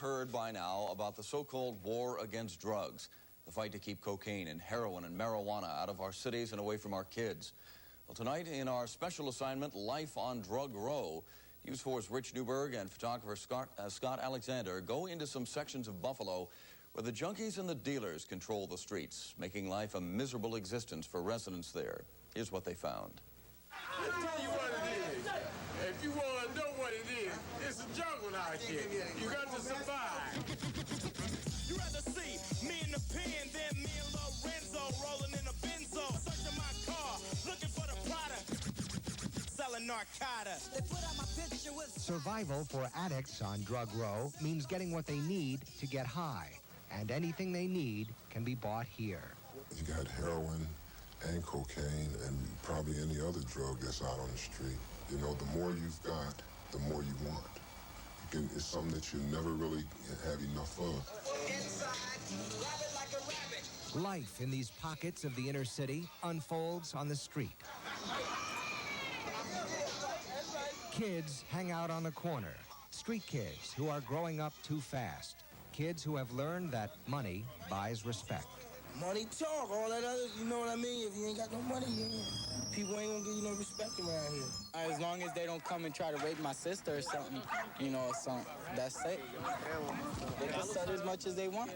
heard by now about the so-called war against drugs, the fight to keep cocaine and heroin and marijuana out of our cities and away from our kids. Well, tonight in our special assignment, Life on Drug Row, News 4's Rich Newberg and photographer Scott Alexander go into some sections of Buffalo where the junkies and the dealers control the streets, making life a miserable existence for residents there. Here's what they found. I'll tell you what it is. If you want to know what it is, it's a jungle out here. You got to survive. You rather see me in the pen than me and Lorenzo rolling in a benzo, searching my car, looking for the product, selling narcotics. They put out my picture with survival for addicts on Drug Row means getting what they need to get high, and anything they need can be bought here. You got heroin and cocaine and probably any other drug that's out on the street. You know, the more you've got, the more you want. It's something that you never really have enough of. inside, rabbit like a rabbit. Life in these pockets of the inner city unfolds on the street. Kids hang out on the corner. Street kids who are growing up too fast. Kids who have learned that money buys respect. Money talk, all that other, you know what I mean? If you ain't got no money, people ain't gonna give you no respect around here. As long as they don't come and try to rape my sister or something, you know, that's it. They can sell as much as they want.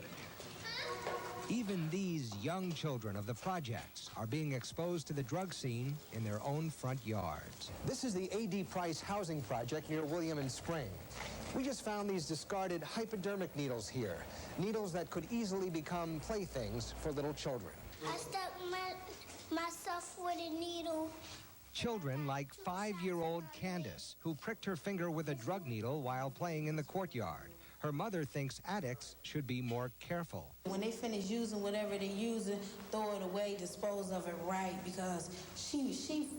Even these young children of the projects are being exposed to the drug scene in their own front yards. This is the A.D. Price housing project near William and Spring. We just found these discarded hypodermic needles here, needles that could easily become playthings for little children. I stuck myself with a needle. Children like 5-year-old Candace, who pricked her finger with a drug needle while playing in the courtyard. Her mother thinks addicts should be more careful. When they finish using whatever they're using, throw it away, dispose of it right, because she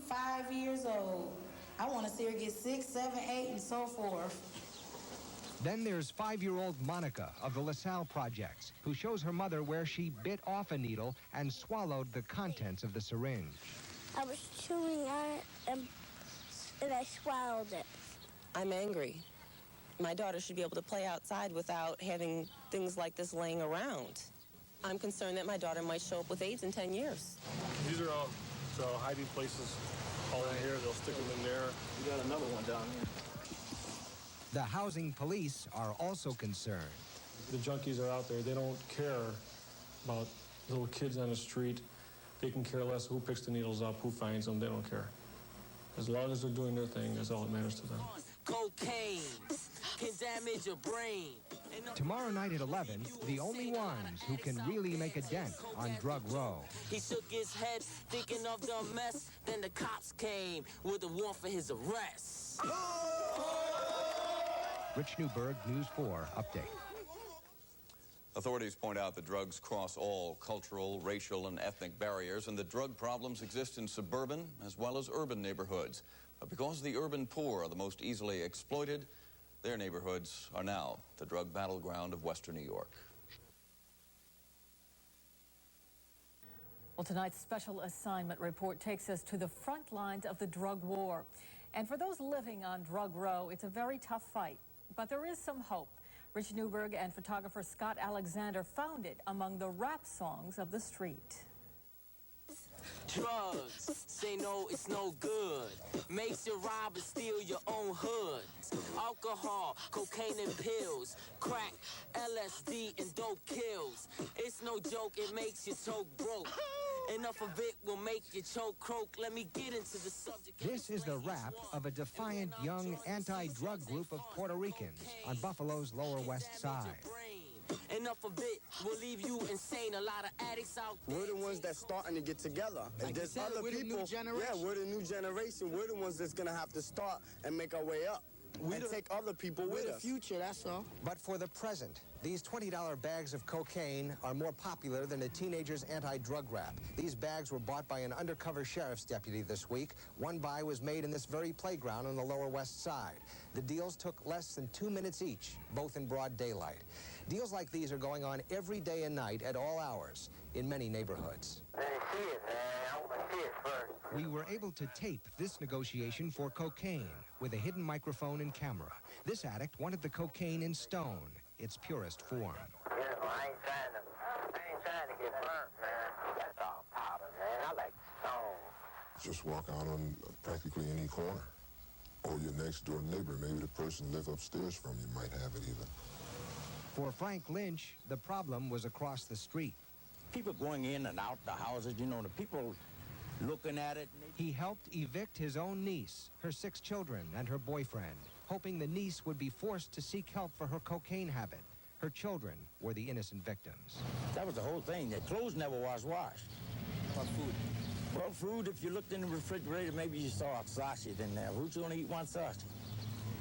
5 years old. I want to see her get 6, 7, 8, and so forth. Then there's 5-year-old Monica of the LaSalle projects, who shows her mother where she bit off a needle and swallowed the contents of the syringe. I was chewing on it and I swallowed it. I'm angry. My daughter should be able to play outside without having things like this laying around. I'm concerned that my daughter might show up with AIDS in 10 years. These are hiding places all in here. They'll stick them in there. We got another one down here. The housing police are also concerned. The junkies are out there. They don't care about little kids on the street. They can care less who picks the needles up, who finds them. They don't care. As long as they're doing their thing, that's all that matters to them. Cocaine can damage your brain. Tomorrow night at 11, the only ones who can really make a dent on Drug Row. He shook his head thinking of the mess. Then the cops came with a warrant for his arrest. Rich Newberg, News 4 Update. Authorities point out that drugs cross all cultural, racial, and ethnic barriers, and that drug problems exist in suburban as well as urban neighborhoods. But because the urban poor are the most easily exploited, their neighborhoods are now the drug battleground of Western New York. Well, tonight's special assignment report takes us to the front lines of the drug war. And for those living on Drug Row, it's a very tough fight. But there is some hope. Rich Newberg and photographer Scott Alexander found it among the rap songs of the street. Drugs, say no, it's no good. Makes you rob and steal your own hood. Alcohol, cocaine and pills. Crack, LSD and dope kills. It's no joke, it makes you choke broke. Enough of it will make you choke croak. Let me get into the subject. This is the rap of a defiant young anti-drug group of Puerto Ricans on Buffalo's Lower West Side. Enough of it will leave you insane. A lot of addicts out there. We're the ones that's starting to get together. And there's other people. Yeah, we're the new generation. We're the ones that's gonna have to start and make our way up. And take other people with us. We're the future, that's all. But for the present, these $20 bags of cocaine are more popular than a teenager's anti-drug rap. These bags were bought by an undercover sheriff's deputy this week. One buy was made in this very playground on the Lower West Side. The deals took less than 2 minutes each, both in broad daylight. Deals like these are going on every day and night at all hours in many neighborhoods. We were able to tape this negotiation for cocaine with a hidden microphone and camera. This addict wanted the cocaine in stone. its purest form. You know, I ain't trying to get burnt, man. That's all powder, man. I like stone. Just walk out on practically any corner. Or your next door neighbor, maybe the person live upstairs from you might have it even. For Frank Lynch, the problem was across the street. People going in and out the houses, you know, the people looking at it. He helped evict his own niece, her 6 children, and her boyfriend, hoping the niece would be forced to seek help for her cocaine habit. Her children were the innocent victims. That was the whole thing. Their clothes never was washed. What food? Well, food, if you looked in the refrigerator, maybe you saw a sausage in there. Who's going to eat one sausage?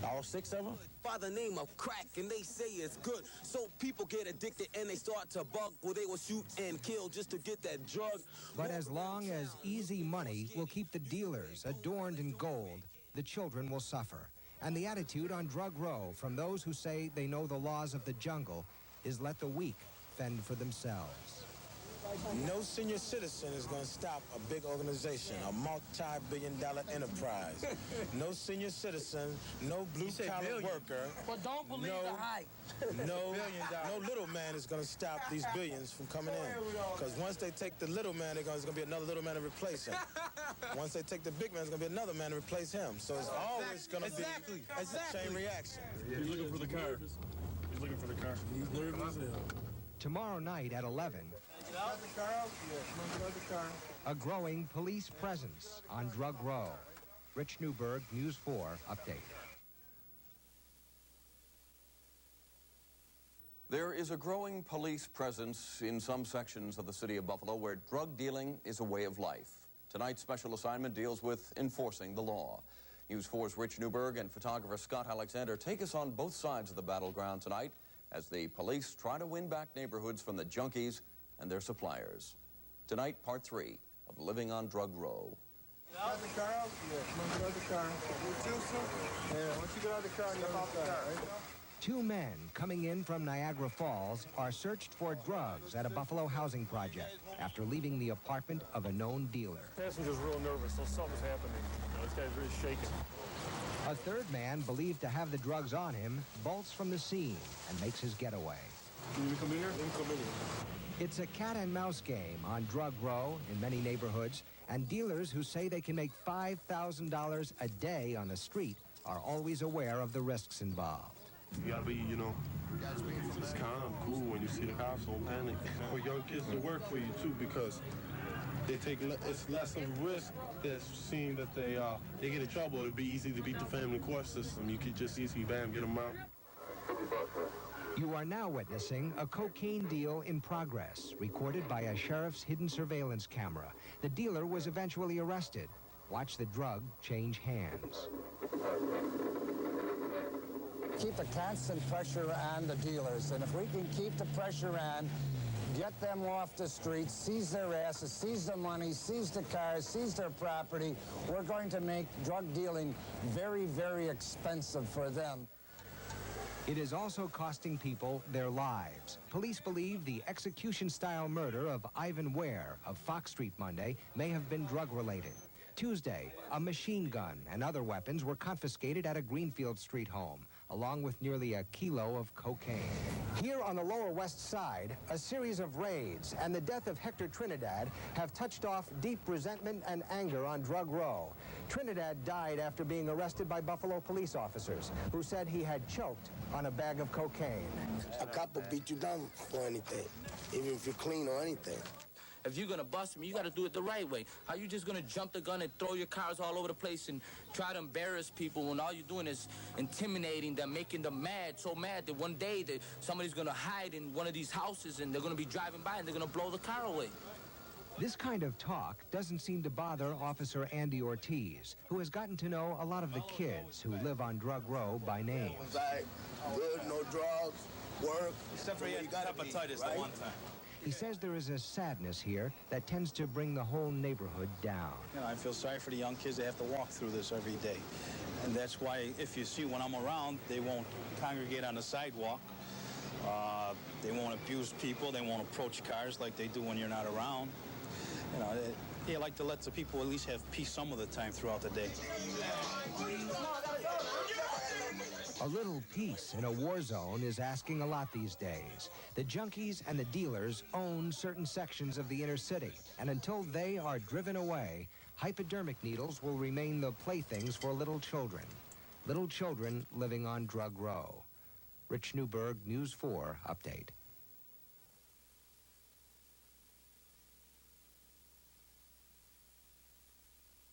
All 6 of them? By the name of crack, and they say it's good. So people get addicted and they start to bug where they will shoot and kill just to get that drug. But as long as easy money will keep the dealers adorned in gold, the children will suffer. And the attitude on Drug Row from those who say they know the laws of the jungle is let the weak fend for themselves. No senior citizen is going to stop a big organization, a multi-billion-dollar enterprise. No senior citizen, no blue-collar worker. But don't believe the hype. No little man is going to stop these billions from coming in. Because once they take the little man, there's going to be another little man to replace him. Once they take the big man, there's going to be another man to replace him. So it's always going to be a chain reaction. He's looking for the car. He's looking for the car. He's nervous as hell. Tomorrow night at 11, a growing police presence on Drug Row. Rich Newberg, News 4 Update. There is a growing police presence in some sections of the city of Buffalo where drug dealing is a way of life. Tonight's special assignment deals with enforcing the law. News 4's Rich Newberg and photographer Scott Alexander take us on both sides of the battleground tonight as the police try to win back neighborhoods from the junkies and their suppliers. Tonight, part 3 of Living on Drug Row. Get out of the car? Yeah, come on, get out of the car. You too, sir? Yeah, once you get out of the car, you're out the car, right? 2 men coming in from Niagara Falls are searched for drugs at a Buffalo housing project after leaving the apartment of a known dealer. Passenger's real nervous, so something's happening. You know, this guy's really shaking. A 3rd man, believed to have the drugs on him, bolts from the scene and makes his getaway. Can you come in here? Come in here. It's a cat-and-mouse game on Drug Row in many neighborhoods, and dealers who say they can make $5,000 a day on the street are always aware of the risks involved. You gotta be, you know, just calm, cool when you see the cops, don't panic. For young kids to work for you too, because it's less of a risk that's seeing that they get in trouble. It'd be easy to beat the family court system. You could just easily, bam, get them out. You are now witnessing a cocaine deal in progress, recorded by a sheriff's hidden surveillance camera. The dealer was eventually arrested. Watch the drug change hands. Keep a constant pressure on the dealers, and if we can keep the pressure on, get them off the streets, seize their asses, seize the money, seize the cars, seize their property, we're going to make drug dealing very, very expensive for them. It is also costing people their lives. Police believe the execution-style murder of Ivan Ware of Fox Street Monday may have been drug-related. Tuesday, a machine gun and other weapons were confiscated at a Greenfield Street home, along with nearly a kilo of cocaine. Here on the Lower West Side, a series of raids and the death of Hector Trinidad have touched off deep resentment and anger on Drug Row. Trinidad died after being arrested by Buffalo police officers who said he had choked on a bag of cocaine. A cop will beat you down for anything, even if you're clean or anything. If you're gonna bust me, you gotta do it the right way. How you just gonna jump the gun and throw your cars all over the place and try to embarrass people when all you're doing is intimidating them, making them mad, so mad that one day that somebody's gonna hide in one of these houses and they're gonna be driving by and they're gonna blow the car away. This kind of talk doesn't seem to bother Officer Andy Ortiz, who has gotten to know a lot of the kids who live on Drug Row by name. Like, good, no drugs, work. Except for he had hepatitis the one time. He says there is a sadness here that tends to bring the whole neighborhood down. You know, I feel sorry for the young kids that have to walk through this every day. And that's why, if you see when I'm around, they won't congregate on the sidewalk. They won't abuse people. They won't approach cars like they do when you're not around. You know, they like to let the people at least have peace some of the time throughout the day. A little peace in a war zone is asking a lot these days. The junkies and the dealers own certain sections of the inner city, and until they are driven away, hypodermic needles will remain the playthings for little children. Little children living on Drug Row. Rich Newberg, News 4 Update.